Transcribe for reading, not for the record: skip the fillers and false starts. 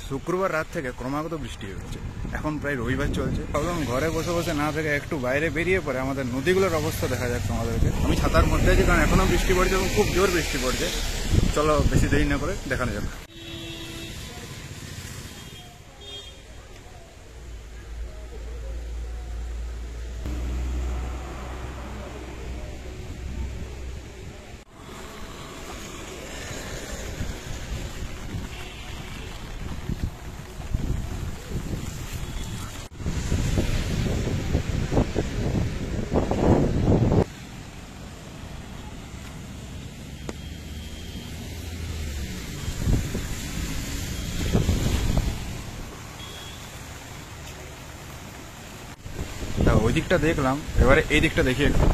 শুক্রবার রাত থেকে ক্রমাগত বৃষ্টি হচ্ছে। এখন প্রায় রবিবার চলছে। ভাবলাম ঘরে বসে বসে না থেকে একটু বাইরে বেরিয়ে পরে আমাদের নদীগুলোর অবস্থা দেখা যাচ্ছে আমাদেরকে। আমি ছাতার মধ্যে আছি কারণ এখনো বৃষ্টি পড়ছে এবং খুব জোর বৃষ্টি পড়ছে। চলো বেশি দেরি না করে দেখানো যাবে। ওই দিকটা দেখলাম, এবারে এই দিকটা দেখি একটু।